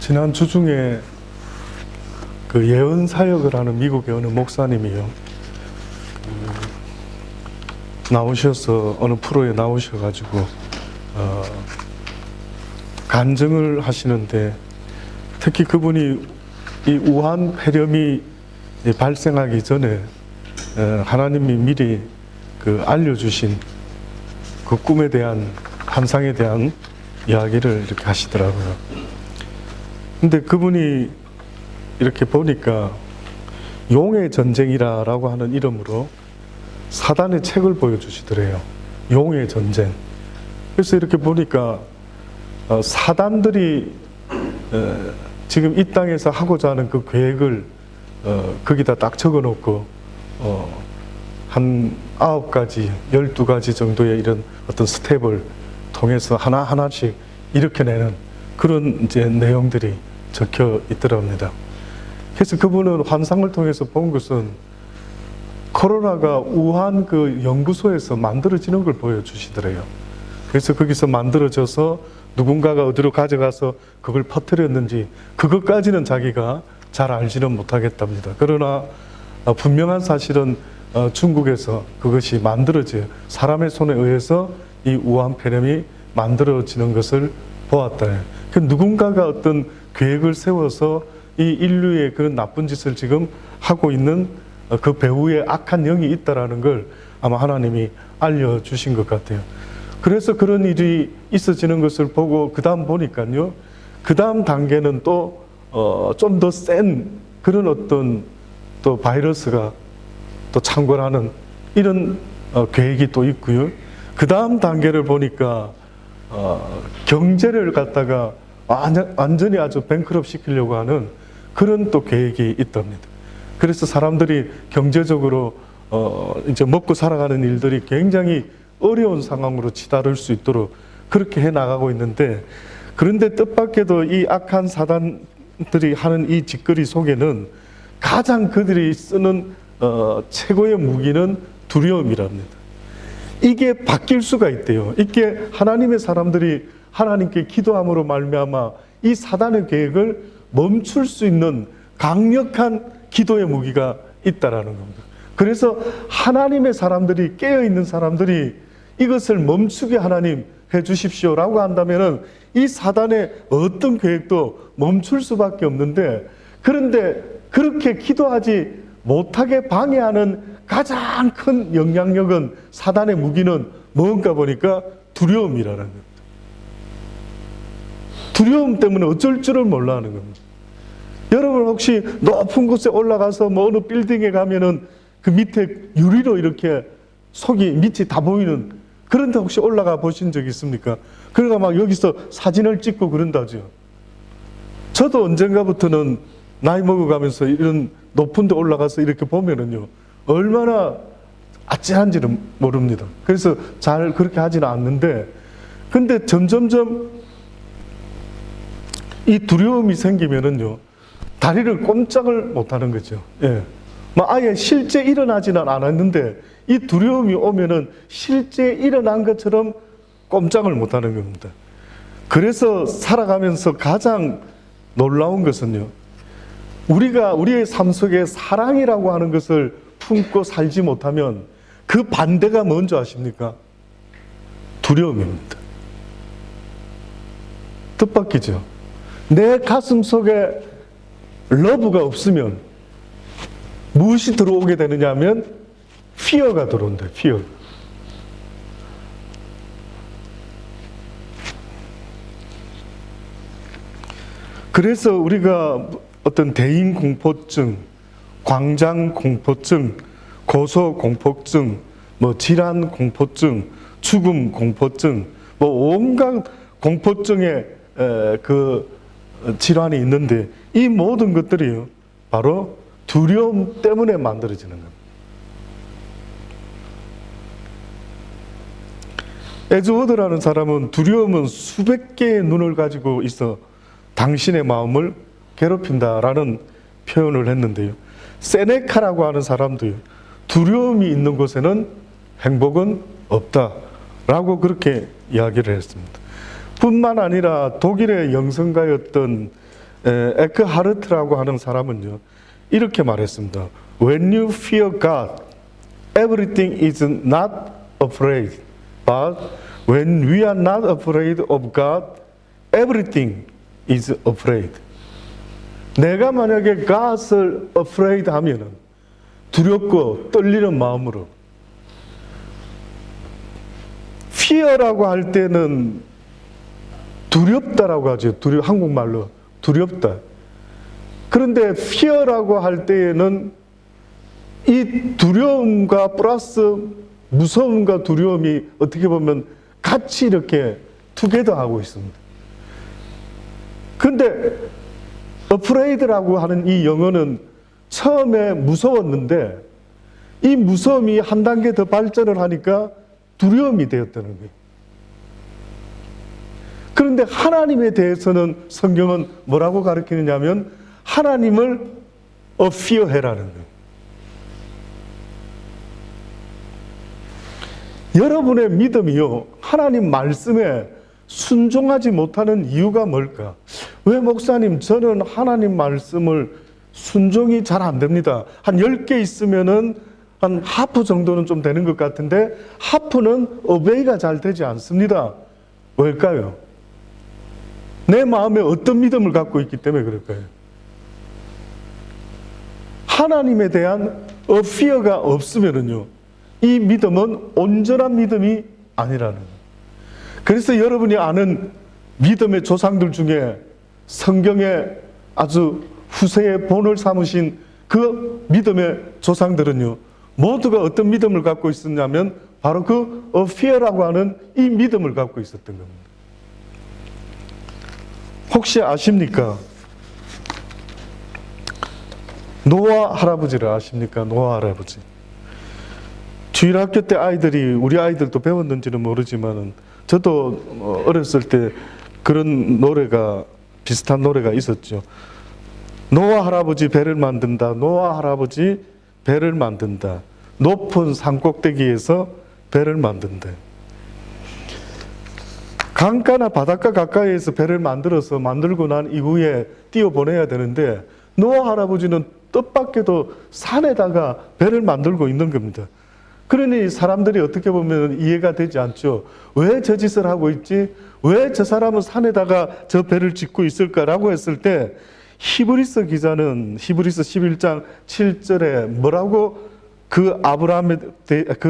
지난 주 중에 그 예언 사역을 하는 미국의 어느 목사님이요, 나오셔서 어느 프로에 나오셔가지고 간증을 하시는데, 특히 그분이 이 우한 폐렴이 발생하기 전에 하나님이 미리 그 알려주신 그 꿈에 대한, 환상에 대한 이야기를 이렇게 하시더라고요. 근데 그분이 이렇게 보니까 용의 전쟁이라고 하는 이름으로 사단의 책을 보여주시더래요. 용의 전쟁. 그래서 이렇게 보니까 사단들이 지금 이 땅에서 하고자 하는 그 계획을 거기다 딱 적어놓고 한 9가지, 12가지 정도의 이런 어떤 스텝을 통해서 하나하나씩 일으켜내는 그런 이제 내용들이 적혀 있더랍니다. 그래서 그분은 환상을 통해서 본 것은 코로나가 우한 그 연구소에서 만들어지는 걸 보여주시더래요. 그래서 거기서 만들어져서 누군가가 어디로 가져가서 그걸 퍼뜨렸는지 그것까지는 자기가 잘 알지는 못하겠답니다. 그러나 분명한 사실은 중국에서 그것이 만들어져요. 사람의 손에 의해서 이 우한 폐렴이 만들어지는 것을 보았다. 그 누군가가 어떤 계획을 세워서 이 인류의 그런 나쁜 짓을 지금 하고 있는 그 배후에 악한 영이 있다라는 걸 아마 하나님이 알려주신 것 같아요. 그래서 그런 일이 있어지는 것을 보고 그 다음 보니까요, 그 다음 단계는 또 좀 더 센 그런 어떤 또 바이러스가 또 창궐하는 이런 계획이 또 있고요. 그 다음 단계를 보니까 경제를 갖다가 완전히 아주 뱅크럽 시키려고 하는 그런 또 계획이 있답니다. 그래서 사람들이 경제적으로 이제 먹고 살아가는 일들이 굉장히 어려운 상황으로 치달을 수 있도록 그렇게 해 나가고 있는데, 그런데 뜻밖에도 이 악한 사단들이 하는 이 짓거리 속에는 가장 그들이 쓰는 최고의 무기는 두려움이랍니다. 이게 바뀔 수가 있대요. 이게 하나님의 사람들이 하나님께 기도함으로 말미암아 이 사단의 계획을 멈출 수 있는 강력한 기도의 무기가 있다라는 겁니다. 그래서 하나님의 사람들이, 깨어있는 사람들이 이것을 멈추게 하나님 해 주십시오라고 한다면은 이 사단의 어떤 계획도 멈출 수밖에 없는데, 그런데 그렇게 기도하지 못하게 방해하는 가장 큰 영향력은, 사단의 무기는 뭔가 보니까 두려움이라는 겁니다. 두려움 때문에 어쩔 줄을 몰라 하는 겁니다. 여러분 혹시 높은 곳에 올라가서 뭐 어느 빌딩에 가면은 그 밑에 유리로 이렇게 속이 밑이 다 보이는 그런 데 혹시 올라가 보신 적 있습니까? 그러니까 막 여기서 사진을 찍고 그런다죠. 저도 언젠가부터는 나이 먹어가면서 이런 높은 데 올라가서 이렇게 보면은요, 얼마나 아찔한지는 모릅니다. 그래서 잘 그렇게 하지는 않는데, 근데 점점점 이 두려움이 생기면은요, 다리를 꼼짝을 못 하는 거죠. 예. 아예 실제 일어나지는 않았는데, 이 두려움이 오면은 실제 일어난 것처럼 꼼짝을 못 하는 겁니다. 그래서 살아가면서 가장 놀라운 것은요, 우리가 우리의 삶 속에 사랑이라고 하는 것을 품고 살지 못하면 그 반대가 뭔지 아십니까? 두려움입니다. 뜻밖이죠. 내 가슴 속에 러브가 없으면 무엇이 들어오게 되느냐 하면 피어가 들어온다. 피어. 그래서 우리가 어떤 대인 공포증, 광장 공포증, 고소 공포증, 뭐 질환 공포증, 죽음 공포증, 뭐 온갖 공포증의 그 질환이 있는데, 이 모든 것들이 바로 두려움 때문에 만들어지는 겁니다. 에즈워드라는 사람은 두려움은 수백 개의 눈을 가지고 있어 당신의 마음을 괴롭힌다라는 표현을 했는데요. 세네카라고 하는 사람도요, 두려움이 있는 곳에는 행복은 없다라고 그렇게 이야기를 했습니다. 뿐만 아니라 독일의 영성가였던 에크하르트라고 하는 사람은요, 이렇게 말했습니다. When you fear God, everything is not afraid. But when we are not afraid of God, everything is afraid. 내가 만약에 God을 afraid 하면은 두렵고 떨리는 마음으로, fear라고 할 때는 두렵다라고 하죠. 한국말로 두렵다. 그런데 fear라고 할 때에는 이 두려움과 플러스 무서움과 두려움이 어떻게 보면 같이 이렇게 투게더 하고 있습니다. 그런데 afraid라고 하는 이 영어는 처음에 무서웠는데 이 무서움이 한 단계 더 발전을 하니까 두려움이 되었다는 거예요. 그런데 하나님에 대해서는 성경은 뭐라고 가르치느냐면 하나님을 fear해라는 거예요. 여러분의 믿음이요, 하나님 말씀에 순종하지 못하는 이유가 뭘까? 왜 목사님, 저는 하나님 말씀을 순종이 잘 안 됩니다. 한 10개 있으면은 한 하프 정도는 좀 되는 것 같은데 하프는 obey가 잘 되지 않습니다. 왜일까요? 내 마음에 어떤 믿음을 갖고 있기 때문에 그럴까요? 하나님에 대한 fear가 없으면은요, 이 믿음은 온전한 믿음이 아니라는 거예요. 그래서 여러분이 아는 믿음의 조상들 중에 성경에 아주 후세의 본을 삼으신 그 믿음의 조상들은요, 모두가 어떤 믿음을 갖고 있었냐면 바로 그 fear라고 하는 이 믿음을 갖고 있었던 겁니다. 혹시 아십니까? 노아 할아버지를 아십니까? 노아 할아버지. 주일학교 때 우리 아이들도 배웠는지는 모르지만은 저도 어렸을 때 그런 노래가, 비슷한 노래가 있었죠. 노아 할아버지 배를 만든다. 노아 할아버지 배를 만든다. 높은 산꼭대기에서 배를 만든다. 강가나 바닷가 가까이에서 배를 만들고 난 이후에 띄워보내야 되는데 노아 할아버지는 뜻밖에도 산에다가 배를 만들고 있는 겁니다. 그러니 사람들이 어떻게 보면 이해가 되지 않죠. 왜 저 짓을 하고 있지? 왜 저 사람은 산에다가 저 배를 짓고 있을까라고 했을 때 히브리서 기자는 히브리서 11장 7절에 뭐라고 그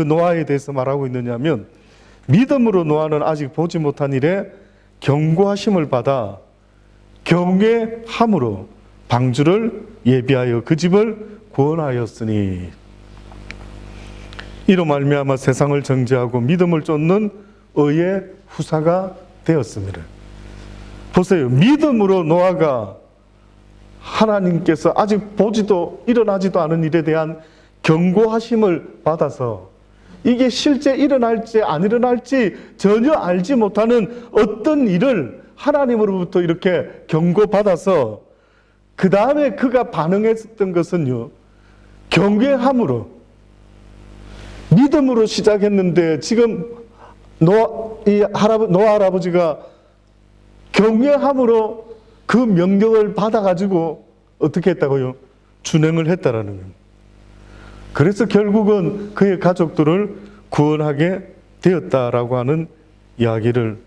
노아에 대해서 말하고 있느냐면 믿음으로 노아는 아직 보지 못한 일에 경고하심을 받아 경외함으로 방주를 예비하여 그 집을 구원하였으니 이로 말미암아 세상을 정죄하고 믿음을 쫓는 의의 후사가 되었습니다. 보세요. 믿음으로 노아가 하나님께서 아직 보지도 일어나지도 않은 일에 대한 경고하심을 받아서 이게 실제 일어날지 안 일어날지 전혀 알지 못하는 어떤 일을 하나님으로부터 이렇게 경고받아서 그 다음에 그가 반응했던 것은요, 경외함으로 믿음으로 시작했는데 지금 노아 할아버지가 경외함으로 그 명령을 받아가지고 어떻게 했다고요? 준행을 했다라는 거예요. 그래서 결국은 그의 가족들을 구원하게 되었다라고 하는 이야기를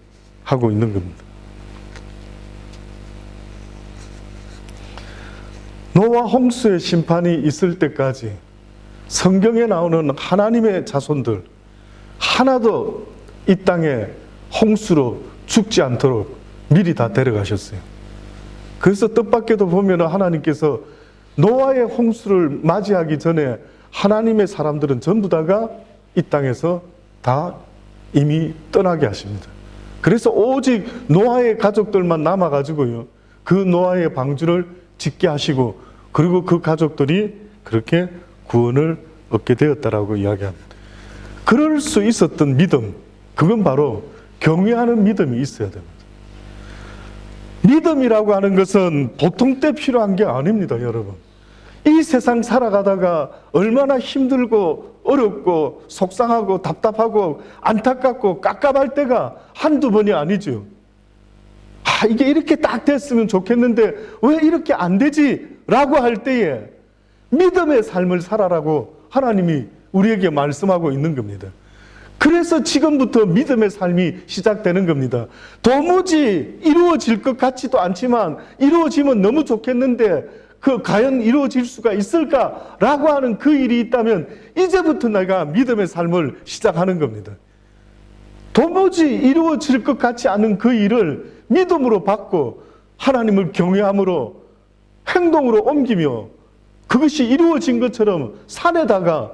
하고 있는 겁니다. 노아 홍수의 심판이 있을 때까지 성경에 나오는 하나님의 자손들 하나도 이 땅에 홍수로 죽지 않도록 미리 다 데려가셨어요. 그래서 뜻밖에도 보면 하나님께서 노아의 홍수를 맞이하기 전에 하나님의 사람들은 전부 다가 이 땅에서 다 이미 떠나게 하십니다. 그래서 오직 노아의 가족들만 남아가지고요, 그 노아의 방주를 짓게 하시고, 그리고 그 가족들이 그렇게 구원을 얻게 되었다라고 이야기합니다. 그럴 수 있었던 믿음, 그건 바로 경외하는 믿음이 있어야 됩니다. 믿음이라고 하는 것은 보통 때 필요한 게 아닙니다, 여러분. 이 세상 살아가다가 얼마나 힘들고 어렵고 속상하고 답답하고 안타깝고 깝깝할 때가 한두 번이 아니죠. 이게 이렇게 딱 됐으면 좋겠는데 왜 이렇게 안 되지? 라고 할 때에 믿음의 삶을 살아라고 하나님이 우리에게 말씀하고 있는 겁니다. 그래서 지금부터 믿음의 삶이 시작되는 겁니다. 도무지 이루어질 것 같지도 않지만 이루어지면 너무 좋겠는데 과연 이루어질 수가 있을까라고 하는 그 일이 있다면 이제부터 내가 믿음의 삶을 시작하는 겁니다. 도무지 이루어질 것 같지 않은 그 일을 믿음으로 받고 하나님을 경외함으로 행동으로 옮기며 그것이 이루어진 것처럼 산에다가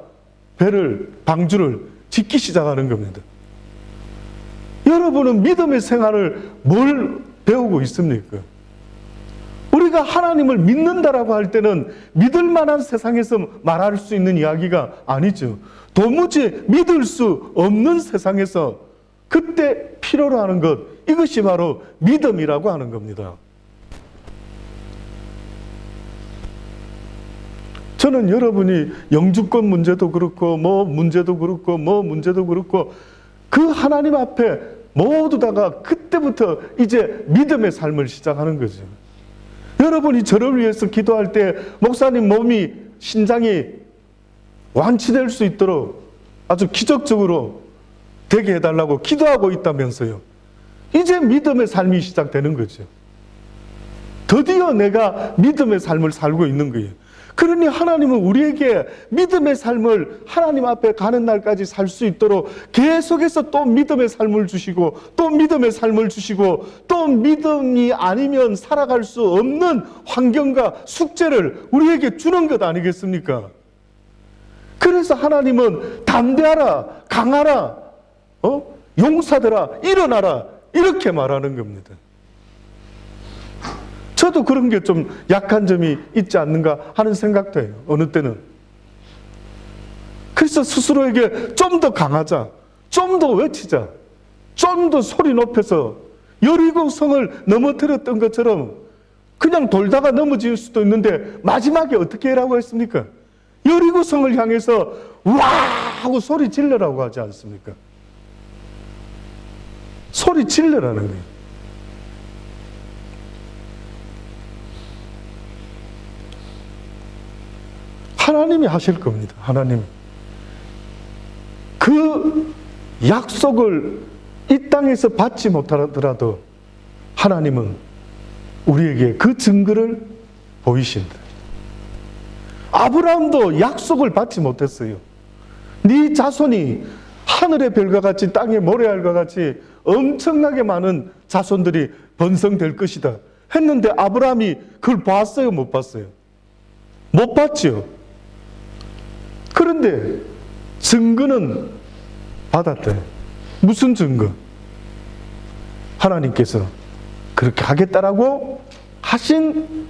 방주를 짓기 시작하는 겁니다. 여러분은 믿음의 생활을 뭘 배우고 있습니까? 우리가 하나님을 믿는다라고 할 때는 믿을 만한 세상에서 말할 수 있는 이야기가 아니죠. 도무지 믿을 수 없는 세상에서 그때 필요로 하는 것, 이것이 바로 믿음이라고 하는 겁니다. 저는 여러분이 영주권 문제도 그렇고 문제도 그렇고 그 하나님 앞에 모두 다가 그때부터 이제 믿음의 삶을 시작하는 거죠. 여러분이 저를 위해서 기도할 때 목사님 신장이 완치될 수 있도록 아주 기적적으로 되게 해달라고 기도하고 있다면서요. 이제 믿음의 삶이 시작되는 거죠. 드디어 내가 믿음의 삶을 살고 있는 거예요. 그러니 하나님은 우리에게 믿음의 삶을 하나님 앞에 가는 날까지 살 수 있도록 계속해서 또 믿음의 삶을 주시고 또 믿음의 삶을 주시고 또 믿음이 아니면 살아갈 수 없는 환경과 숙제를 우리에게 주는 것 아니겠습니까? 그래서 하나님은 담대하라, 강하라, 용사들아, 일어나라 이렇게 말하는 겁니다. 저도 그런 게 좀 약한 점이 있지 않는가 하는 생각도 해요. 어느 때는. 그래서 스스로에게 좀 더 강하자, 좀 더 외치자, 좀 더 소리 높여서 여리고 성을 넘어뜨렸던 것처럼 그냥 돌다가 넘어질 수도 있는데 마지막에 어떻게 하라고 했습니까? 여리고 성을 향해서 와 하고 소리 질러라고 하지 않습니까? 소리 질러라는 거예요. 하나님이 하실 겁니다. 하나님. 그 약속을 이 땅에서 받지 못하더라도 하나님은 우리에게 그 증거를 보이신다. 아브라함도 약속을 받지 못했어요. 네 자손이 하늘의 별과 같이 땅의 모래알과 같이 엄청나게 많은 자손들이 번성될 것이다 했는데 아브라함이 그걸 봤어요? 못 봤어요? 못 봤죠. 그런데 증거는 받았대. 무슨 증거? 하나님께서 그렇게 하겠다라고 하신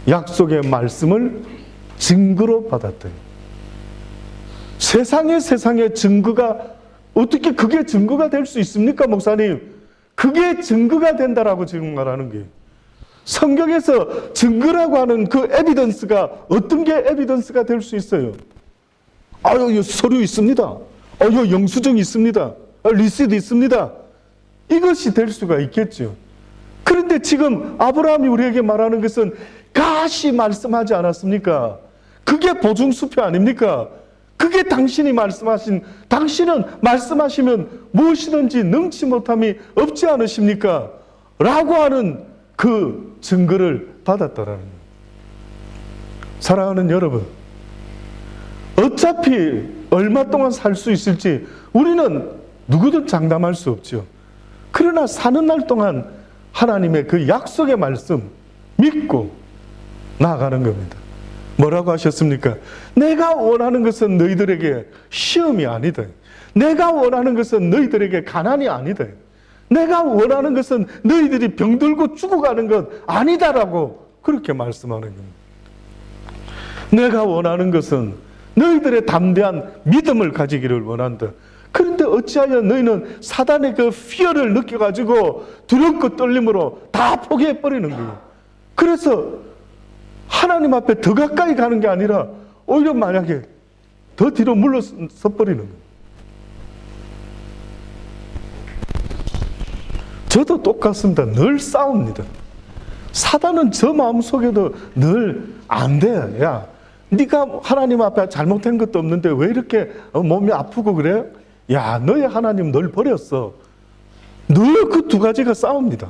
약속의 말씀을 증거로 받았대. 세상의 증거가 어떻게 그게 증거가 될 수 있습니까, 목사님? 그게 증거가 된다라고 지금 말하는 거예요. 성경에서 증거라고 하는 그 에비던스가 어떤 게 에비던스가 될 수 있어요? 서류 있습니다. 영수증 있습니다. 리시트 있습니다. 이것이 될 수가 있겠죠. 그런데 지금 아브라함이 우리에게 말하는 것은 가시 말씀하지 않았습니까? 그게 보증수표 아닙니까? 그게 당신이 말씀하신, 당신은 말씀하시면 무엇이든지 능치 못함이 없지 않으십니까? 라고 하는 그 증거를 받았다라는 거예요. 사랑하는 여러분, 어차피 얼마 동안 살 수 있을지 우리는 누구든 장담할 수 없죠. 그러나 사는 날 동안 하나님의 그 약속의 말씀 믿고 나아가는 겁니다. 뭐라고 하셨습니까? 내가 원하는 것은 너희들에게 시험이 아니다. 내가 원하는 것은 너희들에게 가난이 아니다. 내가 원하는 것은 너희들이 병들고 죽어가는 것 아니다라고 그렇게 말씀하는 겁니다. 내가 원하는 것은 너희들의 담대한 믿음을 가지기를 원한다. 그런데 어찌하여 너희는 사단의 그 fear를 느껴가지고 두렵고 떨림으로 다 포기해버리는 거예요. 그래서 하나님 앞에 더 가까이 가는 게 아니라 오히려 만약에 더 뒤로 물러서 버리는 거예요. 저도 똑같습니다. 늘 싸웁니다. 사단은 저 마음속에도 늘 안 돼. 야, 네가 하나님 앞에 잘못한 것도 없는데 왜 이렇게 몸이 아프고 그래? 야, 너의 하나님 널 버렸어. 늘 그 두 가지가 싸웁니다.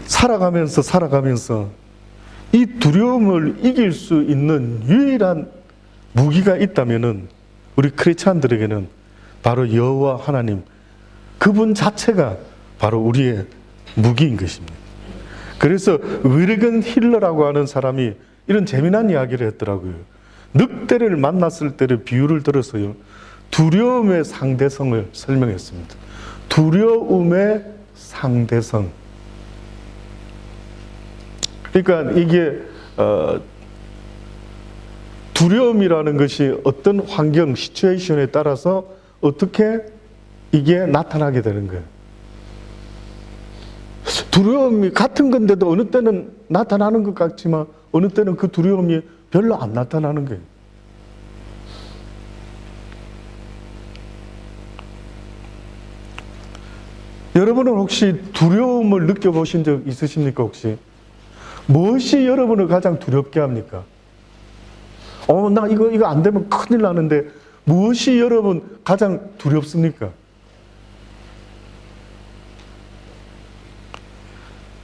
살아가면서 이 두려움을 이길 수 있는 유일한 무기가 있다면은 우리 크리스찬들에게는 바로 여호와 하나님, 그분 자체가 바로 우리의 무기인 것입니다. 그래서 위르건 힐러라고 하는 사람이 이런 재미난 이야기를 했더라고요. 늑대를 만났을 때의 비유를 들어서요, 두려움의 상대성을 설명했습니다. 두려움의 상대성. 그러니까 이게 두려움이라는 것이 어떤 환경, 시츄에이션에 따라서 어떻게 이게 나타나게 되는 거예요. 두려움이 같은 건데도 어느 때는 나타나는 것 같지만 어느 때는 그 두려움이 별로 안 나타나는 거예요. 여러분은 혹시 두려움을 느껴보신 적 있으십니까, 혹시? 무엇이 여러분을 가장 두렵게 합니까? 나 이거 안 되면 큰일 나는데 무엇이 여러분 가장 두렵습니까?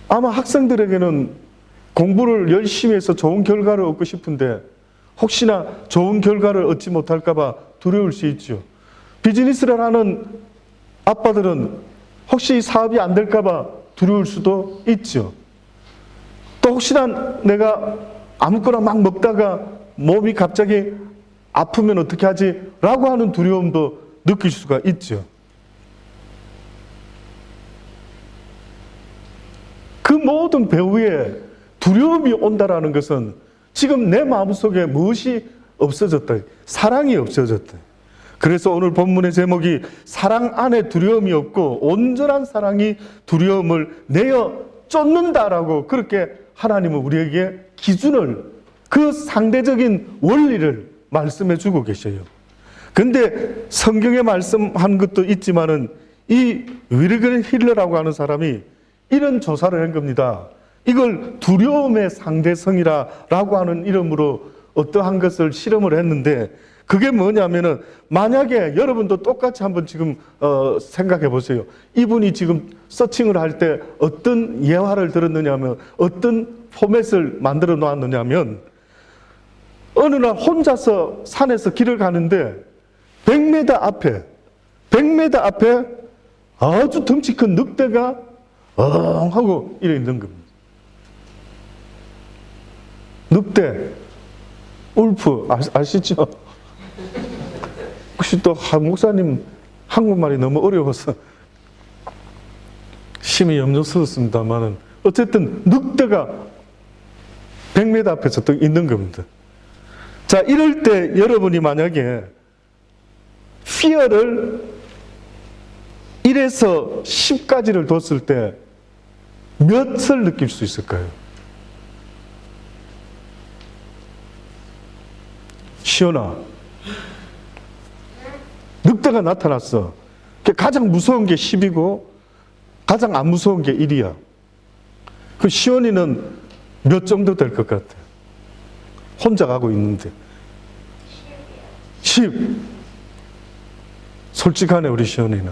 아마 학생들에게는 공부를 열심히 해서 좋은 결과를 얻고 싶은데 혹시나 좋은 결과를 얻지 못할까 봐 두려울 수 있죠. 비즈니스를 하는 아빠들은 혹시 사업이 안 될까 봐 두려울 수도 있죠. 또 혹시나 내가 아무거나 막 먹다가 몸이 갑자기 아프면 어떻게 하지? 라고 하는 두려움도 느낄 수가 있죠. 그 모든 배후에 두려움이 온다라는 것은 지금 내 마음속에 무엇이 없어졌다? 사랑이 없어졌다. 그래서 오늘 본문의 제목이 사랑 안에 두려움이 없고 온전한 사랑이 두려움을 내어 쫓는다라고, 그렇게 하나님은 우리에게 기준을, 그 상대적인 원리를 말씀해 주고 계셔요. 근데 성경에 말씀한 것도 있지만은 이 위르건 힐러라고 하는 사람이 이런 조사를 한 겁니다. 이걸 두려움의 상대성이라고 하는 이름으로 어떠한 것을 실험을 했는데, 그게 뭐냐면은 만약에 여러분도 똑같이 한번 지금 생각해 보세요. 이분이 지금 서칭을 할 때 어떤 예화를 들었느냐면, 어떤 포맷을 만들어 놓았느냐면, 어느 날 혼자서 산에서 길을 가는데 100m 앞에 아주 덩치 큰 늑대가 하고 이래 있는 겁니다. 늑대, 울프 아시죠? 혹시 또 목사님 한국말이 너무 어려워서 심히 염려스럽습니다만은 어쨌든 늑대가 100m 앞에서 또 있는 겁니다. 자, 이럴 때 여러분이 만약에 fear를 1에서 10까지를 뒀을 때 몇을 느낄 수 있을까요? 시연아, 늑대가 나타났어. 가장 무서운 게 10이고 가장 안 무서운 게 1이야. 그 시연이는 몇 정도 될 것 같아? 혼자 가고 있는데 10. 솔직하네 우리 시연이는.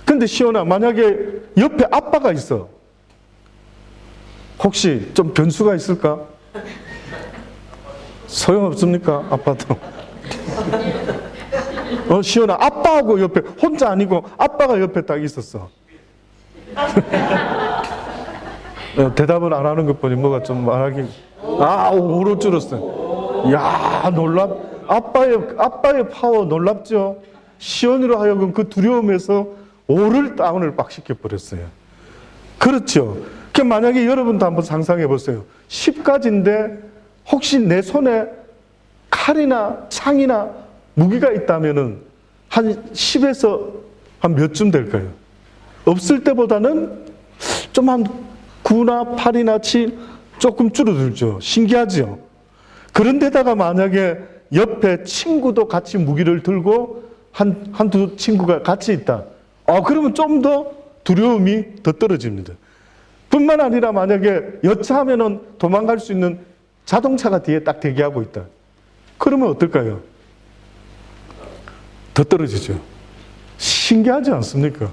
근데 시연아, 만약에 옆에 아빠가 있어, 혹시 좀 변수가 있을까? 소용없습니까? 아빠도. 시연아, 아빠하고 옆에, 혼자 아니고 아빠가 옆에 딱 있었어. 대답은 안 하는 것 보니 뭐가 좀 말하기, 오로 줄었어. 야, 아빠의 파워 놀랍죠? 시연이로 하여금 그 두려움에서 5를 다운을 빡 시켜버렸어요. 그렇죠? 만약에 여러분도 한번 상상해 보세요. 10까지인데 혹시 내 손에 칼이나 창이나 무기가 있다면은 한 10에서 한 몇 쯤 될까요? 없을 때보다는 좀 한 9나 8이나 7 조금 줄어들죠. 신기하죠. 그런데다가 만약에 옆에 친구도 같이 무기를 들고 한두 친구가 같이 있다. 그러면 좀 더 두려움이 더 떨어집니다. 뿐만 아니라 만약에 여차하면은 도망갈 수 있는 자동차가 뒤에 딱 대기하고 있다. 그러면 어떨까요? 더 떨어지죠. 신기하지 않습니까?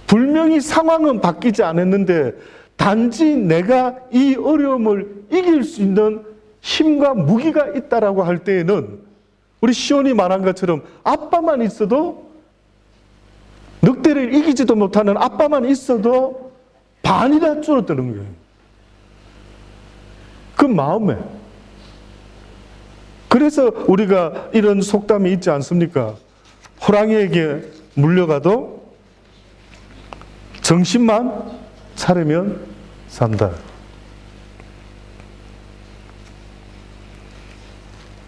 분명히 상황은 바뀌지 않았는데 단지 내가 이 어려움을 이길 수 있는 힘과 무기가 있다라고 할 때에는 우리 시온이 말한 것처럼 아빠만 있어도 늑대를 이기지도 못하는 아빠만 있어도 반이나 줄어드는 거예요. 그 마음에. 그래서 우리가 이런 속담이 있지 않습니까? 호랑이에게 물려가도 정신만 차리면 산다.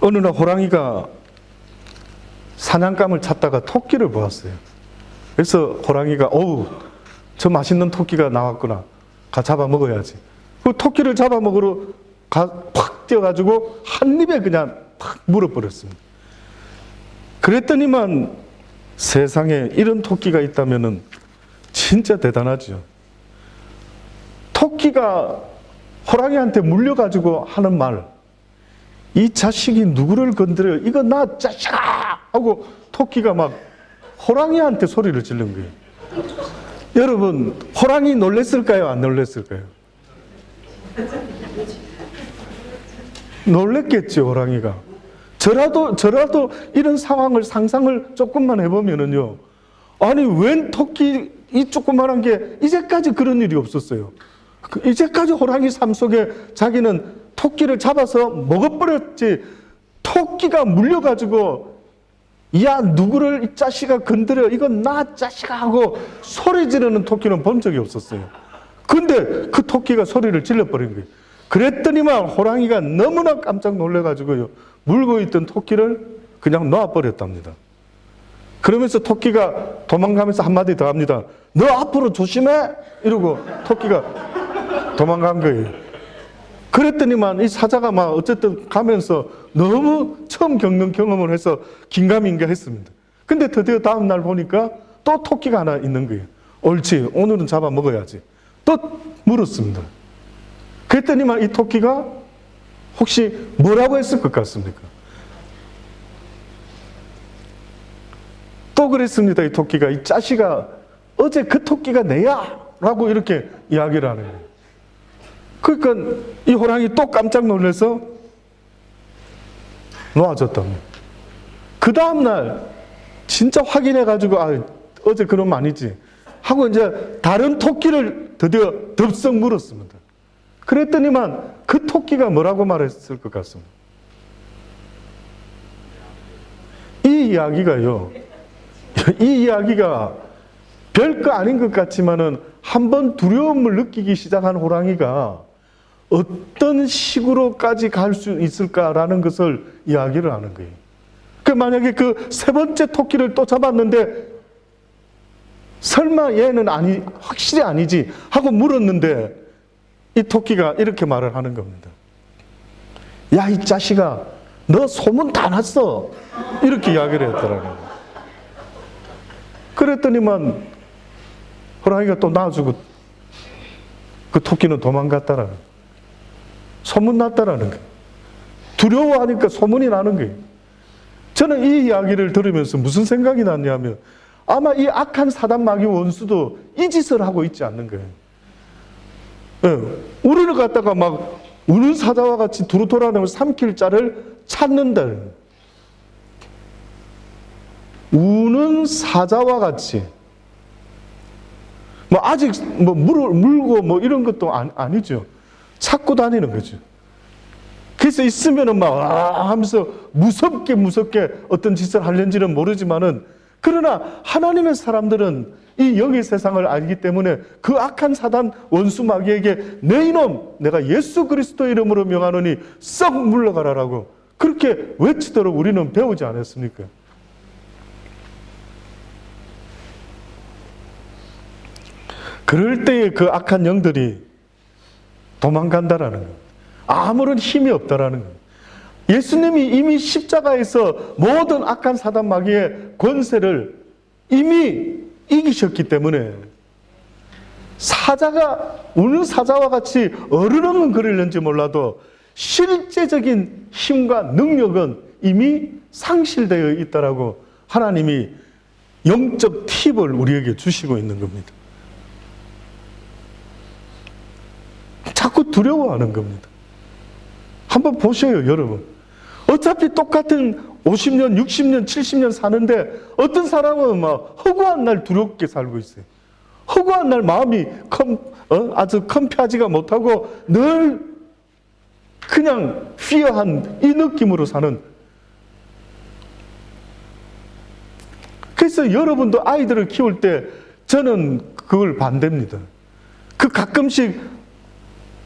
어느 날 호랑이가 사냥감을 찾다가 토끼를 보았어요. 그래서 호랑이가 저 맛있는 토끼가 나왔구나. 가 잡아먹어야지. 그 토끼를 잡아먹으러 팍 뛰어가지고 한 입에 그냥 팍 물어버렸습니다. 그랬더니만 세상에 이런 토끼가 있다면 진짜 대단하죠. 토끼가 호랑이한테 물려가지고 하는 말, 이 자식이 누구를 건드려요? 이거 나 자식아! 하고 토끼가 막 호랑이한테 소리를 지른 거예요. 여러분, 호랑이 놀랬을까요? 안 놀랬을까요? 놀랬겠죠, 호랑이가. 저라도 이런 상황을 상상을 조금만 해보면은요. 아니, 웬 토끼 이 조그만한 게 이제까지 그런 일이 없었어요. 이제까지 호랑이 삶 속에 자기는 토끼를 잡아서 먹어버렸지. 토끼가 물려가지고 야 누구를 이 자식아 건드려 이건 나 자식아 하고 소리 지르는 토끼는 본 적이 없었어요. 근데 그 토끼가 소리를 질러버린 거예요. 그랬더니만 호랑이가 너무나 깜짝 놀래가지고요 물고 있던 토끼를 그냥 놔버렸답니다. 그러면서 토끼가 도망가면서 한마디 더 합니다. 너 앞으로 조심해! 이러고 토끼가 도망간 거예요. 그랬더니만 이 사자가 막 어쨌든 가면서 너무 처음 겪는 경험을 해서 긴가민가 했습니다. 근데 드디어 다음날 보니까 또 토끼가 하나 있는 거예요. 옳지, 오늘은 잡아먹어야지. 또 물었습니다. 그랬더니만 이 토끼가 혹시 뭐라고 했을 것 같습니까? 또 그랬습니다. 이 토끼가, 이 자식아, 어제 그 토끼가 내야! 라고 이렇게 이야기를 하는 거예요. 그러니까 이 호랑이 또 깜짝 놀라서 놓아줬답니다. 그 다음날 진짜 확인해가지고 어제 그런 거 아니지 하고 이제 다른 토끼를 드디어 덥석 물었습니다. 그랬더니만 그 토끼가 뭐라고 말했을 것 같습니다. 이 이야기가 별거 아닌 것 같지만은 한번 두려움을 느끼기 시작한 호랑이가 어떤 식으로까지 갈 수 있을까라는 것을 이야기를 하는 거예요. 만약에 그 세 번째 토끼를 또 잡았는데 설마 얘는 확실히 아니지 하고 물었는데 이 토끼가 이렇게 말을 하는 겁니다. 야, 이 자식아, 너 소문 다 났어. 이렇게 이야기를 했더라는 거예요. 그랬더니만 호랑이가 또 놔주고 그 토끼는 도망갔다라는 거예요. 소문 났다라는 거예요. 두려워하니까 소문이 나는 거예요. 저는 이 이야기를 들으면서 무슨 생각이 났냐면 아마 이 악한 사단 마귀 원수도 이 짓을 하고 있지 않는 거예요. 우리를 갖다가 막 우는 사자와 같이 두루 돌아다니면서 삼킬 자를 찾는다. 우는 사자와 같이 아직 물고 이런 것도 아니죠. 찾고 다니는 거죠. 그래서 있으면은 하면서 무섭게 어떤 짓을 하려는지는 모르지만은 그러나 하나님의 사람들은 이 영의 세상을 알기 때문에 그 악한 사단 원수 마귀에게 내 이놈 내가 예수 그리스도 이름으로 명하노니 썩 물러가라라고 그렇게 외치도록 우리는 배우지 않았습니까? 그럴 때에 그 악한 영들이 도망간다라는 것. 아무런 힘이 없다라는 것. 예수님이 이미 십자가에서 모든 악한 사단 마귀의 권세를 이미 이기셨기 때문에 사자가 우는 사자와 같이 어른없는 거릴는지 몰라도 실제적인 힘과 능력은 이미 상실되어 있다라고 하나님이 영적 팁을 우리에게 주시고 있는 겁니다. 자꾸 두려워하는 겁니다. 한번 보셔요, 여러분. 어차피 똑같은 50년, 60년, 70년 사는데 어떤 사람은 막 허구한 날 두렵게 살고 있어요. 허구한 날 마음이 아주 컴피하지가 못하고 늘 그냥 피어한 이 느낌으로 사는. 그래서 여러분도 아이들을 키울 때 저는 그걸 반대입니다. 그 가끔씩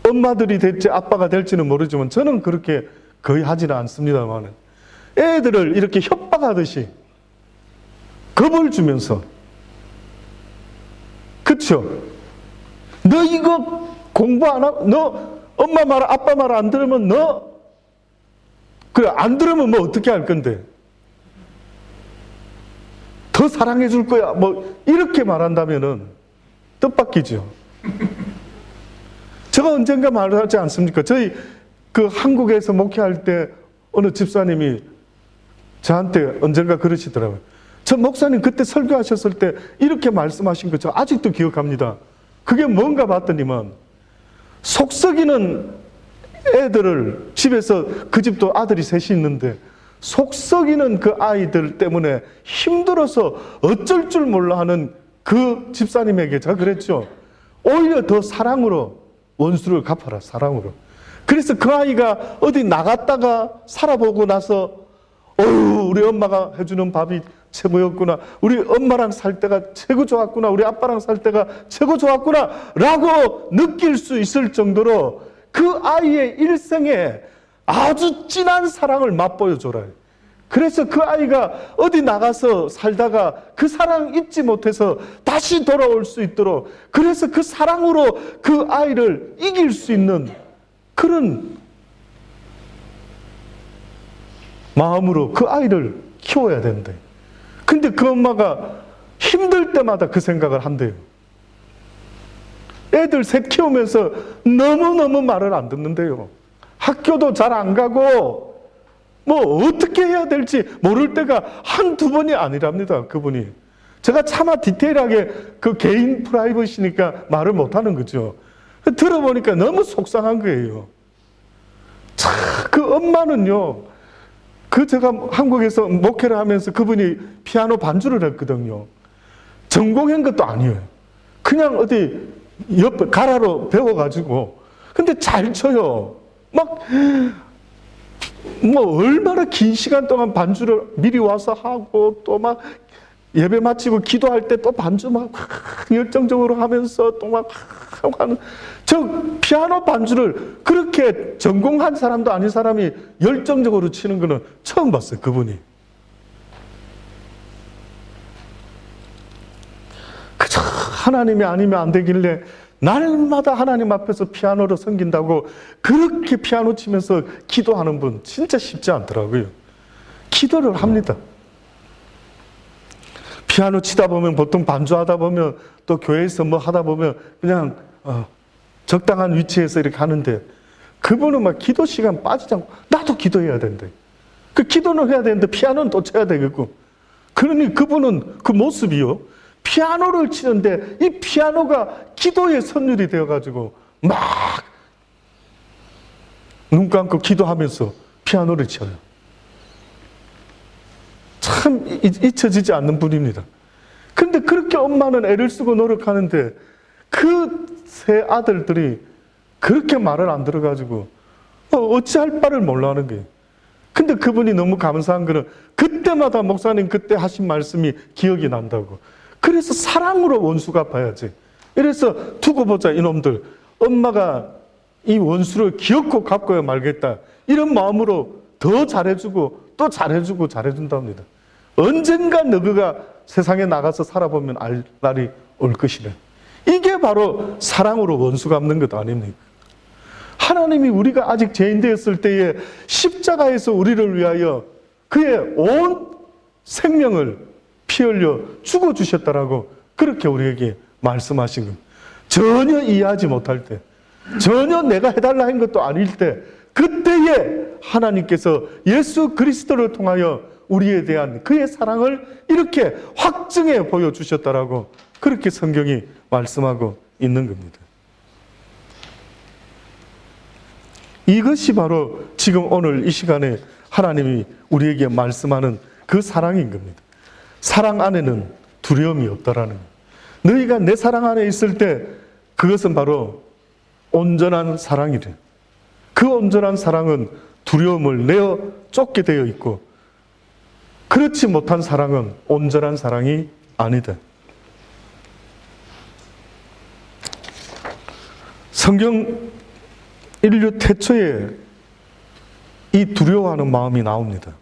엄마들이 될지 아빠가 될지는 모르지만 저는 그렇게 거의 하지는 않습니다만 애들을 이렇게 협박하듯이 겁을 주면서, 그쵸? 너 이거 공부 안 하고 너 엄마 말 아빠 말 안 들으면 너 그래 안 들으면 뭐 어떻게 할 건데 더 사랑해 줄 거야 뭐 이렇게 말한다면은 뜻밖이죠. 제가 언젠가 말하지 않습니까? 저희 그 한국에서 목회할 때 어느 집사님이 저한테 언젠가 그러시더라고요. 저 목사님 그때 설교하셨을 때 이렇게 말씀하신 거 저 아직도 기억합니다. 그게 뭔가 봤더니만 속 썩이는 애들을 집에서 그 집도 아들이 셋이 있는데 속 썩이는 그 아이들 때문에 힘들어서 어쩔 줄 몰라 하는 그 집사님에게 제가 그랬죠. 오히려 더 사랑으로 원수를 갚아라, 사랑으로. 그래서 그 아이가 어디 나갔다가 살아보고 나서 어휴 우리 엄마가 해주는 밥이 최고였구나, 우리 엄마랑 살 때가 최고 좋았구나, 우리 아빠랑 살 때가 최고 좋았구나 라고 느낄 수 있을 정도로 그 아이의 일생에 아주 진한 사랑을 맛보여줘라. 그래서 그 아이가 어디 나가서 살다가 그 사랑 잊지 못해서 다시 돌아올 수 있도록, 그래서 그 사랑으로 그 아이를 이길 수 있는 그런 마음으로 그 아이를 키워야 된대. 근데 그 엄마가 힘들 때마다 그 생각을 한대요. 애들 셋 키우면서 너무너무 말을 안 듣는데요. 학교도 잘 안 가고 뭐 어떻게 해야 될지 모를 때가 한두 번이 아니랍니다. 그분이. 제가 차마 디테일하게 그 개인 프라이버시니까 말을 못하는 거죠. 들어보니까 너무 속상한 거예요. 참, 그 엄마는요, 그 제가 한국에서 목회를 하면서 그분이 피아노 반주를 했거든요. 전공한 것도 아니에요. 그냥 어디 옆 가라로 배워가지고. 근데 잘 쳐요. 막 뭐 얼마나 긴 시간 동안 반주를 미리 와서 하고 또 막 예배 마치고 기도할 때 또 반주 막 열정적으로 하면서 또 막 하는, 저 피아노 반주를 그렇게 전공한 사람도 아닌 사람이 열정적으로 치는 거는 처음 봤어요. 그분이. 그저 하나님이 아니면 안 되길래 날마다 하나님 앞에서 피아노를 섬긴다고 그렇게 피아노 치면서 기도하는 분 진짜 쉽지 않더라고요. 기도를 합니다. 피아노 치다 보면 보통 반주하다 보면 또 교회에서 뭐 하다 보면 그냥 적당한 위치에서 이렇게 하는데 그분은 막 기도 시간 빠지지 않고 나도 기도해야 된대. 그 기도는 해야 되는데 피아노는 또 쳐야 되겠고. 그러니 그분은 그 모습이요. 피아노를 치는데 이 피아노가 기도의 선율이 되어가지고 막 눈 감고 기도하면서 피아노를 쳐요. 참 잊혀지지 않는 분입니다. 근데 그렇게 엄마는 애를 쓰고 노력하는데 그 세 아들들이 그렇게 말을 안 들어가지고 어찌할 바를 몰라 하는 거예요. 근데 그분이 너무 감사한 거는 그때마다 목사님 그때 하신 말씀이 기억이 난다고. 그래서 사랑으로 원수 갚아야지. 이래서 두고 보자 이놈들. 엄마가 이 원수를 기어코 갚고야 말겠다. 이런 마음으로 더 잘해주고 또 잘해주고 잘해준답니다. 언젠가 너희가 세상에 나가서 살아보면 알 날이 올 것이래. 이게 바로 사랑으로 원수 갚는 것 아닙니까? 하나님이 우리가 아직 죄인 되었을 때에 십자가에서 우리를 위하여 그의 온 생명을 피 흘려 죽어주셨다라고 그렇게 우리에게 말씀하신 겁니다. 전혀 이해하지 못할 때, 전혀 내가 해달라 한 것도 아닐 때, 그때에 하나님께서 예수 그리스도를 통하여 우리에 대한 그의 사랑을 이렇게 확증해 보여주셨다라고 그렇게 성경이 말씀하고 있는 겁니다. 이것이 바로 지금 오늘 이 시간에 하나님이 우리에게 말씀하는 그 사랑인 겁니다. 사랑 안에는 두려움이 없다라는 거예요. 너희가 내 사랑 안에 있을 때 그것은 바로 온전한 사랑이래. 그 온전한 사랑은 두려움을 내어 쫓게 되어 있고, 그렇지 못한 사랑은 온전한 사랑이 아니다. 성경 인류 태초에 이 두려워하는 마음이 나옵니다.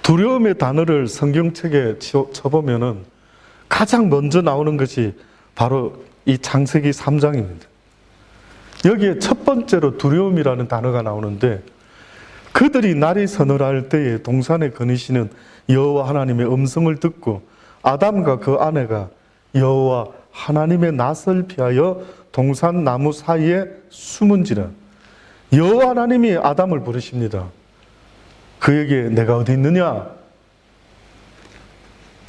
두려움의 단어를 성경책에 쳐보면은 가장 먼저 나오는 것이 바로 이 창세기 3장입니다. 여기에 첫 번째로 두려움이라는 단어가 나오는데, 그들이 날이 서늘할 때에 동산에 거니시는 여호와 하나님의 음성을 듣고 아담과 그 아내가 여호와 하나님의 낯을 피하여 동산 나무 사이에 숨은지라. 여호와 하나님이 아담을 부르십니다. 그에게 내가 어디 있느냐?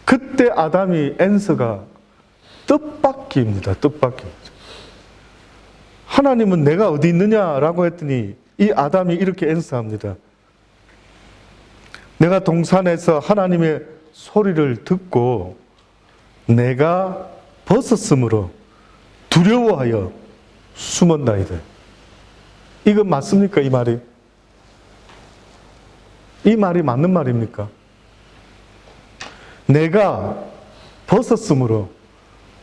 그때 아담이 앤서가 뜻밖입니다. 뜻밖입니다. 하나님은 내가 어디 있느냐라고 했더니 이 아담이 이렇게 앤서합니다. 내가 동산에서 하나님의 소리를 듣고 내가 벗었으므로 두려워하여 숨었나이다. 이거 맞습니까? 이 말이? 이 말이 맞는 말입니까? 내가 벗었으므로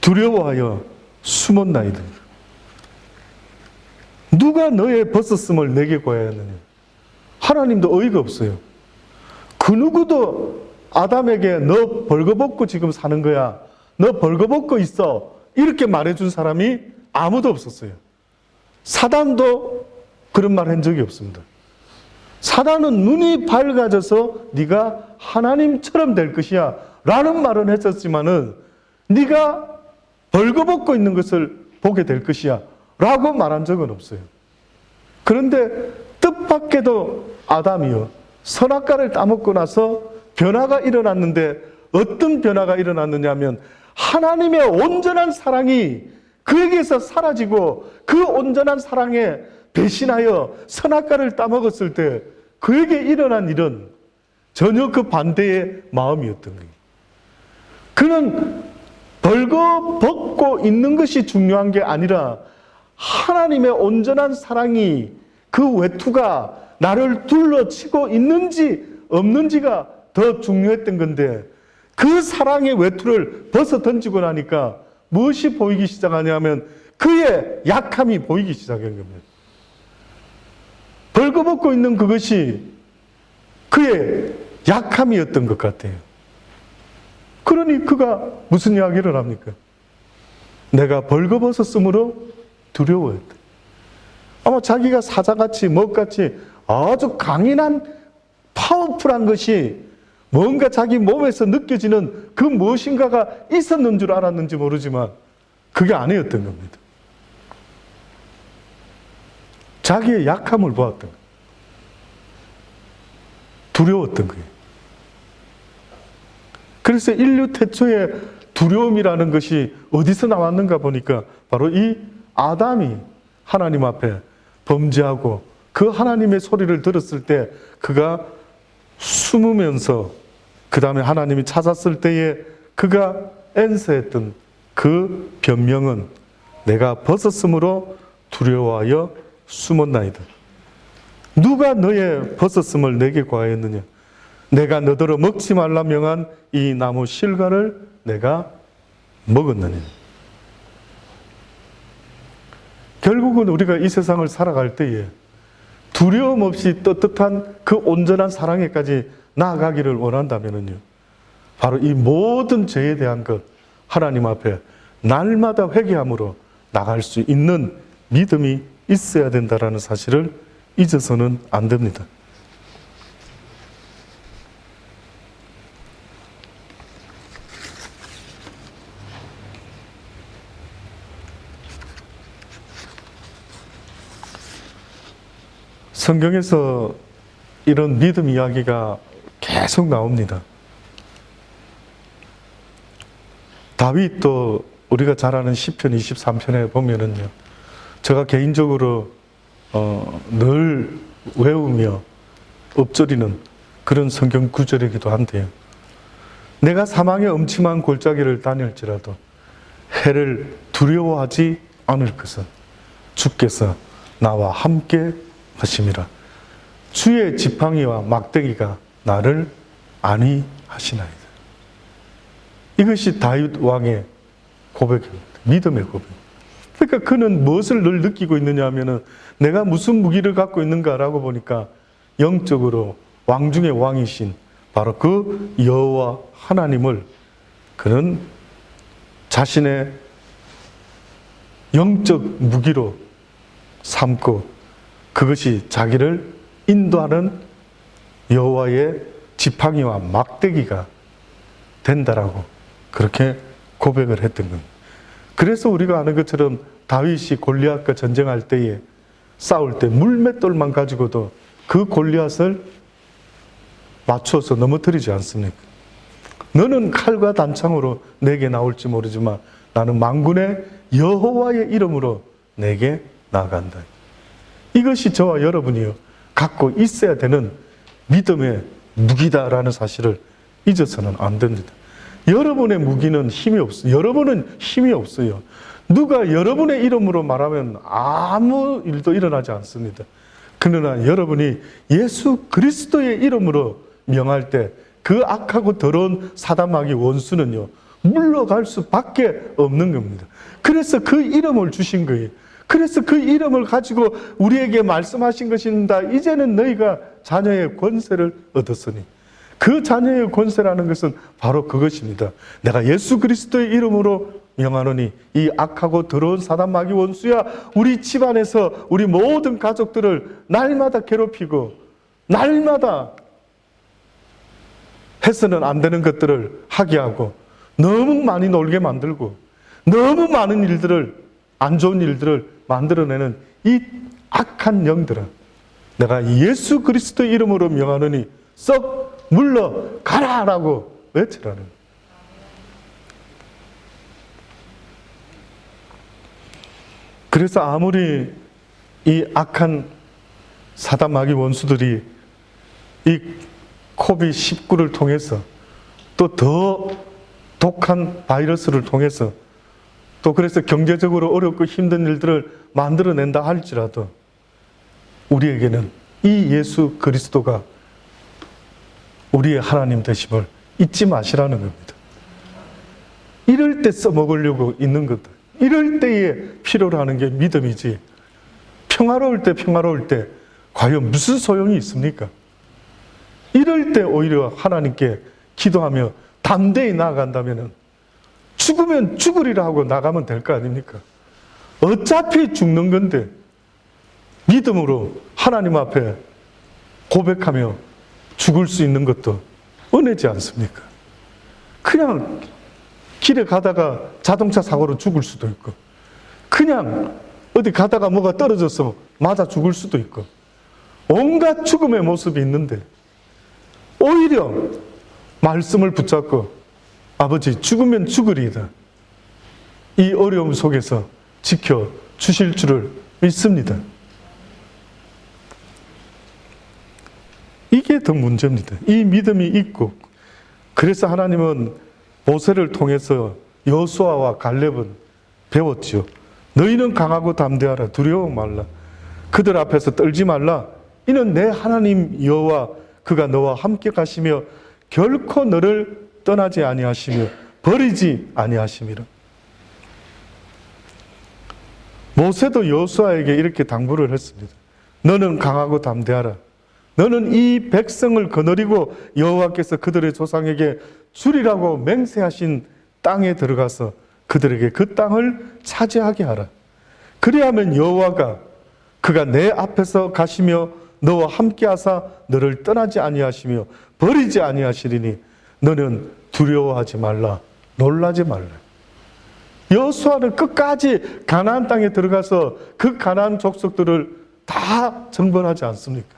두려워하여 숨었나이다. 누가 너의 벗었음을 내게 고하였느냐? 하나님도 어이가 없어요. 그 누구도 아담에게 너 벌거벗고 지금 사는 거야, 너 벌거벗고 있어, 이렇게 말해준 사람이 아무도 없었어요. 사단도 그런 말 한 적이 없습니다. 사단은 눈이 밝아져서 네가 하나님처럼 될 것이야 라는 말은 했었지만은 네가 벌거벗고 있는 것을 보게 될 것이야 라고 말한 적은 없어요. 그런데 뜻밖에도 아담이요, 선악과를 따먹고 나서 변화가 일어났는데, 어떤 변화가 일어났느냐 하면 하나님의 온전한 사랑이 그에게서 사라지고 그 온전한 사랑에 배신하여 선악과를 따먹었을 때 그에게 일어난 일은 전혀 그 반대의 마음이었던 거예요. 그는 벌거벗고 있는 것이 중요한 게 아니라 하나님의 온전한 사랑이, 그 외투가 나를 둘러치고 있는지 없는지가 더 중요했던 건데, 그 사랑의 외투를 벗어 던지고 나니까 무엇이 보이기 시작하냐면 그의 약함이 보이기 시작한 겁니다. 벌거벗고 있는 그것이 그의 약함이었던 것 같아요. 그러니 그가 무슨 이야기를 합니까? 내가 벌거벗었으므로 두려워했다. 아마 자기가 사자같이 먹같이 아주 강인한 파워풀한 것이 뭔가 자기 몸에서 느껴지는 그 무엇인가가 있었는 줄 알았는지 모르지만 그게 아니었던 겁니다. 자기의 약함을 보았던 거예요. 두려웠던 거예요. 그래서 인류 태초의 두려움이라는 것이 어디서 나왔는가 보니까 바로 이 아담이 하나님 앞에 범죄하고 그 하나님의 소리를 들었을 때 그가 숨으면서, 그 다음에 하나님이 찾았을 때에 그가 앤서했던 그 변명은 내가 벗었으므로 두려워하여 숨었나이다. 누가 너의 벗었음을 내게 고하였느냐? 내가 너더러 먹지 말라 명한 이 나무 실과를 내가 먹었느냐? 결국은 우리가 이 세상을 살아갈 때에 두려움 없이 떳떳한 그 온전한 사랑에까지 나아가기를 원한다면요, 바로 이 모든 죄에 대한 것 하나님 앞에 날마다 회개함으로 나갈 수 있는 믿음이 있어야 된다는 사실을 잊어서는 안 됩니다. 성경에서 이런 믿음 이야기가 계속 나옵니다. 다윗도 우리가 잘 아는 시편 23편에 보면은요, 제가 개인적으로 늘 외우며 읊조리는 그런 성경 구절이기도 한데요. 내가 사망의 엄침한 골짜기를 다닐지라도 해를 두려워하지 않을 것은 주께서 나와 함께 하심이라. 주의 지팡이와 막대기가 나를 안위하시나이다. 이것이 다윗 왕의 고백입니다. 믿음의 고백. 그러니까 그는 무엇을 늘 느끼고 있느냐 하면은 내가 무슨 무기를 갖고 있는가라고 보니까 영적으로 왕 중의 왕이신 바로 그 여호와 하나님을 그는 자신의 영적 무기로 삼고 그것이 자기를 인도하는 여호와의 지팡이와 막대기가 된다라고 그렇게 고백을 했던 겁니다. 그래서 우리가 아는 것처럼 다윗이 골리앗과 전쟁할 때에 싸울 때 물맷돌만 가지고도 그 골리앗을 맞춰서 넘어뜨리지 않습니까? 너는 칼과 단창으로 내게 나올지 모르지만 나는 만군의 여호와의 이름으로 내게 나아간다. 이것이 저와 여러분이요 갖고 있어야 되는 믿음의 무기다라는 사실을 잊어서는 안 됩니다. 여러분의 무기는 힘이 없어요. 여러분은 힘이 없어요. 누가 여러분의 이름으로 말하면 아무 일도 일어나지 않습니다. 그러나 여러분이 예수 그리스도의 이름으로 명할 때 그 악하고 더러운 사단마귀 원수는요 물러갈 수밖에 없는 겁니다. 그래서 그 이름을 주신 거예요. 그래서 그 이름을 가지고 우리에게 말씀하신 것입니다. 이제는 너희가 자녀의 권세를 얻었으니. 그 자녀의 권세라는 것은 바로 그것입니다. 내가 예수 그리스도의 이름으로 명하노니 이 악하고 더러운 사단마귀 원수야 우리 집안에서 우리 모든 가족들을 날마다 괴롭히고 날마다 해서는 안 되는 것들을 하게 하고 너무 많이 놀게 만들고 너무 많은 일들을 안 좋은 일들을 만들어내는 이 악한 영들아 내가 예수 그리스도의 이름으로 명하노니 썩 물러가라라고 외치라는 거예요. 그래서 아무리 이 악한 사단마귀 원수들이 이 코비드-19를 통해서 또 더 독한 바이러스를 통해서 또 그래서 경제적으로 어렵고 힘든 일들을 만들어낸다 할지라도 우리에게는 이 예수 그리스도가 우리의 하나님 되심을 잊지 마시라는 겁니다. 이럴 때 써먹으려고 있는 것들, 이럴 때에 필요로 하는 게 믿음이지 평화로울 때 과연 무슨 소용이 있습니까? 이럴 때 오히려 하나님께 기도하며 담대히 나아간다면 죽으면 죽으리라 하고 나가면 될 거 아닙니까? 어차피 죽는 건데 믿음으로 하나님 앞에 고백하며 죽을 수 있는 것도 은혜지 않습니까? 그냥 길에 가다가 자동차 사고로 죽을 수도 있고 그냥 어디 가다가 뭐가 떨어져서 맞아 죽을 수도 있고 온갖 죽음의 모습이 있는데 오히려 말씀을 붙잡고 아버지 죽으면 죽으리이다 이 어려움 속에서 지켜주실 줄을 믿습니다. 이게 더 문제입니다. 이 믿음이 있고 그래서 하나님은 모세를 통해서 여호수아와 갈렙은 배웠지요. 너희는 강하고 담대하라. 두려워 말라. 그들 앞에서 떨지 말라. 이는 내 하나님 여호와 그가 너와 함께 가시며 결코 너를 떠나지 아니하시며 버리지 아니하심이라. 모세도 여호수아에게 이렇게 당부를 했습니다. 너는 강하고 담대하라. 너는 이 백성을 거느리고 여호와께서 그들의 조상에게 주리라고 맹세하신 땅에 들어가서 그들에게 그 땅을 차지하게 하라. 그리하면 여호와가 그가 내 앞에서 가시며 너와 함께하사 너를 떠나지 아니하시며 버리지 아니하시리니 너는 두려워하지 말라, 놀라지 말라. 여호수아는 끝까지 가나안 땅에 들어가서 그 가나안 족속들을 다 정벌하지 않습니까?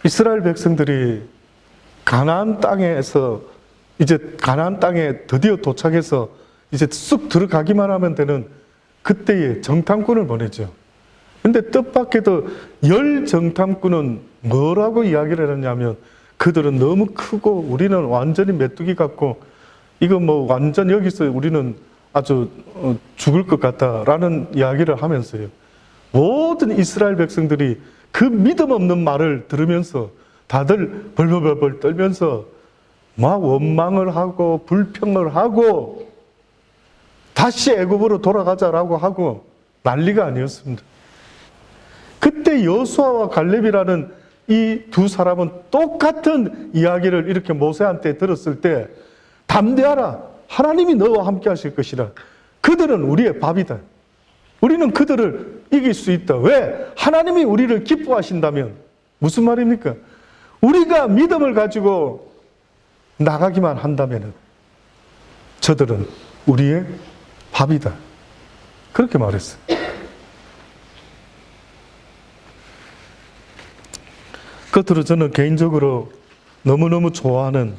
이스라엘 백성들이 가나안 땅에서 이제 가나안 땅에 드디어 도착해서 이제 쑥 들어가기만 하면 되는 그때의 정탐꾼을 보내죠. 근데 뜻밖에도 열 정탐꾼은 뭐라고 이야기를 했냐면 그들은 너무 크고 우리는 완전히 메뚜기 같고 이거 뭐 완전 여기서 우리는 아주 죽을 것 같다라는 이야기를 하면서요. 모든 이스라엘 백성들이 그 믿음 없는 말을 들으면서 다들 벌벌벌 떨면서 막 원망을 하고 불평을 하고 다시 애굽으로 돌아가자라고 하고 난리가 아니었습니다. 그때 여호수아와 갈렙이라는 이 두 사람은 똑같은 이야기를 이렇게 모세한테 들었을 때 담대하라, 하나님이 너와 함께 하실 것이라. 그들은 우리의 밥이다. 우리는 그들을 이길 수 있다. 왜? 하나님이 우리를 기뻐하신다면. 무슨 말입니까? 우리가 믿음을 가지고 나가기만 한다면 저들은 우리의 밥이다. 그렇게 말했어요. 끝으로 저는 개인적으로 너무너무 좋아하는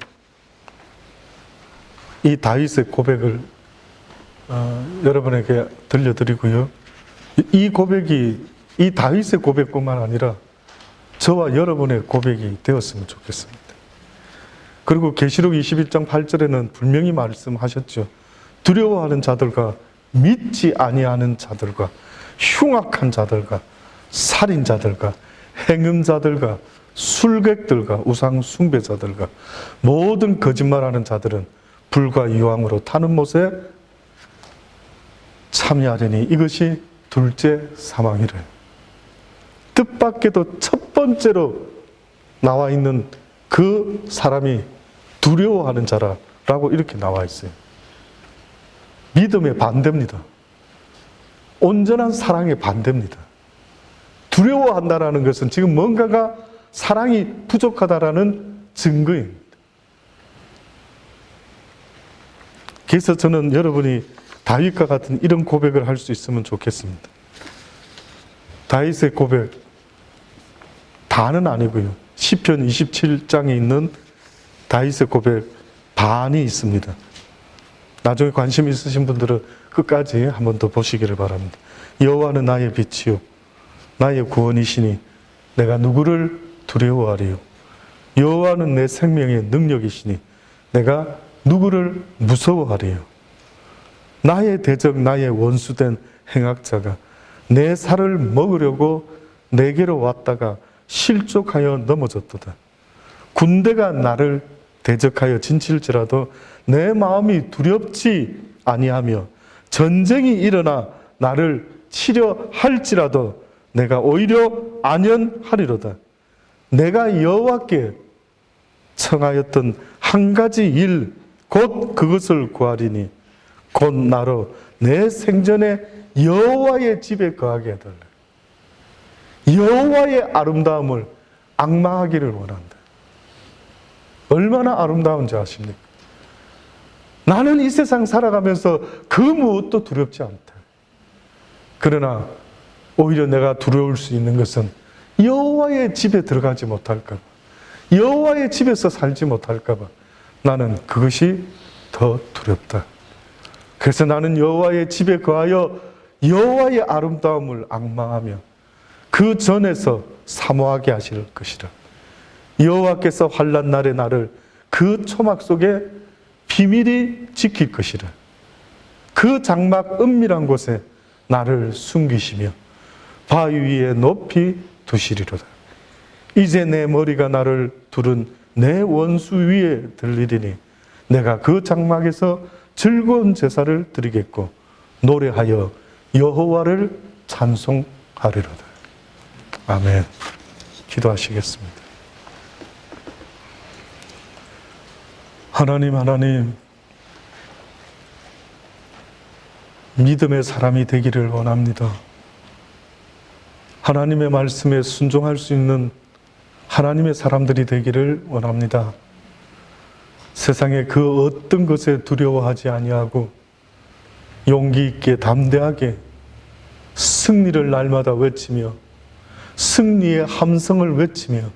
이 다윗의 고백을 여러분에게 들려드리고요. 이 고백이 이 다윗의 고백뿐만 아니라 저와 여러분의 고백이 되었으면 좋겠습니다. 그리고 계시록 21장 8절에는 분명히 말씀하셨죠. 두려워하는 자들과 믿지 아니하는 자들과 흉악한 자들과 살인자들과 행음자들과 술객들과 우상 숭배자들과 모든 거짓말하는 자들은 불과 유황으로 타는 못에 참여하려니 이것이 둘째 사망이래. 뜻밖에도 첫 번째로 나와 있는 그 사람이 두려워하는 자라고 이렇게 나와 있어요. 믿음의 반대입니다. 온전한 사랑의 반대입니다. 두려워한다라는 것은 지금 뭔가가 사랑이 부족하다라는 증거입니다. 그래서 저는 여러분이 다윗과 같은 이런 고백을 할 수 있으면 좋겠습니다. 다윗의 고백 다는 아니고요. 시편 27장에 있는 다윗의 고백 반이 있습니다. 나중에 관심 있으신 분들은 끝까지 한 번 더 보시기를 바랍니다. 여호와는 나의 빛이요 나의 구원이시니 내가 누구를 두려워하리요. 여호와는 내 생명의 능력이시니 내가 누구를 무서워하리요. 나의 대적 나의 원수된 행악자가 내 살을 먹으려고 내게로 왔다가 실족하여 넘어졌도다. 군대가 나를 대적하여 진칠지라도 내 마음이 두렵지 아니하며 전쟁이 일어나 나를 치려 할지라도 내가 오히려 안연하리로다. 내가 여호와께 청하였던 한 가지 일 곧 그것을 구하리니 곧 나로 내 생전에 여호와의 집에 거하게 해달라. 여호와의 아름다움을 앙망하기를 원한다. 얼마나 아름다운지 아십니까? 나는 이 세상 살아가면서 그 무엇도 두렵지 않다. 그러나 오히려 내가 두려울 수 있는 것은 여호와의 집에 들어가지 못할까 봐, 여호와의 집에서 살지 못할까 봐 나는 그것이 더 두렵다. 그래서 나는 여호와의 집에 거하여 여호와의 아름다움을 앙망하며 그 전에서 사모하게 하실 것이라. 여호와께서 환난 날에 나를 그 초막 속에 비밀히 지킬 것이라. 그 장막 은밀한 곳에 나를 숨기시며 바위 위에 높이 두시리로다. 이제 내 머리가 나를 두른 내 원수 위에 들리리니 내가 그 장막에서 즐거운 제사를 드리겠고 노래하여 여호와를 찬송하리로다. 하리로다. 아멘. 기도하시겠습니다. 하나님, 믿음의 사람이 되기를 원합니다. 하나님의 말씀에 순종할 수 있는 하나님의 사람들이 되기를 원합니다. 세상의 그 어떤 것에 두려워하지 아니하고 용기 있게 담대하게 승리를 날마다 외치며 승리의 함성을 외치며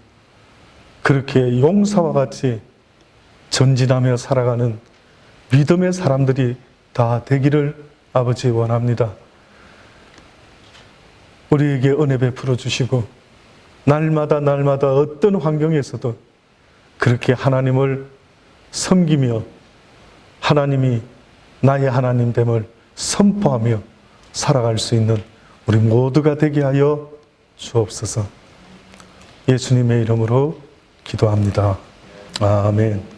그렇게 용사와 같이 전진하며 살아가는 믿음의 사람들이 다 되기를 아버지 원합니다. 우리에게 은혜 베풀어 주시고 날마다 어떤 환경에서도 그렇게 하나님을 섬기며 하나님이 나의 하나님됨을 선포하며 살아갈 수 있는 우리 모두가 되게 하여 주옵소서. 예수님의 이름으로 기도합니다. 아멘.